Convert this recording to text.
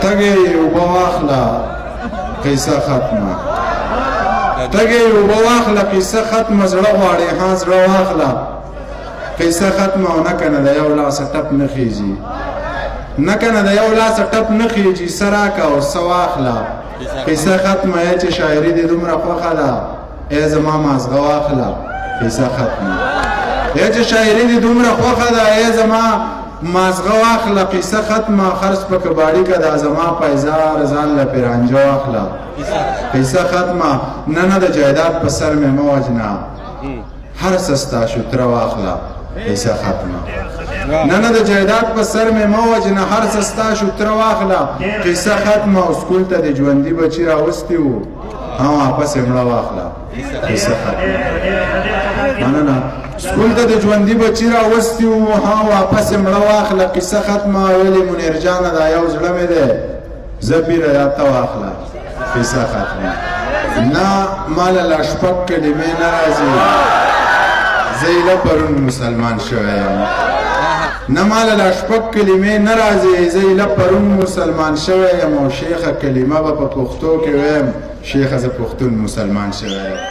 تګي اوبه واخله قصه ختمه تګي اوبه واخله قصه ختمه زړه غواړي ها زړه واخله قصه ختمه او نه کنه د یو لاس ټپ نه خیږي نه کنه د یو لاس ټپ نه خیږي سراکه او سواخله قصه ختمه یا چې شاعري دې دومره خوښه ده ای زما مازغه واخله قصه ختمه یا چې شاعري دې دومره خوښه ده ای زما مازغه واخله قصه ختمه خرڅ په کباړي که دا زما پیزار ځان له پیرانجه واخله قصه ختمه نه د جایداد په سر مې مه وجنه هر څه ستا شتره واخله قصه ختمه نه د جایداد په سر مې مه وجنه هر څه ستا شتره واخله قصه ختمه او سکول ته د ژوندي بچي راوستي وو ها واپس یې مړه واخله قصه ختمه مننه سکول ته د ژوندي بچي راوستي وو ها واپس یې مړه واخله قصه ختمه ویلې منیر جانه دا یو زړه مې دی زه پیره یاد ته واخله قصه ختمه نه ماله لا شپږ کلمې نه راځي زه ایله پرون مسلمان شوی یم نه ماله لا شپږ کلمې نه راځي زه ایله پرون مسلمان شوی یم او شیخه کلمه به په پښتو کې ویم شیخه زه پښتون مسلمان شوی یم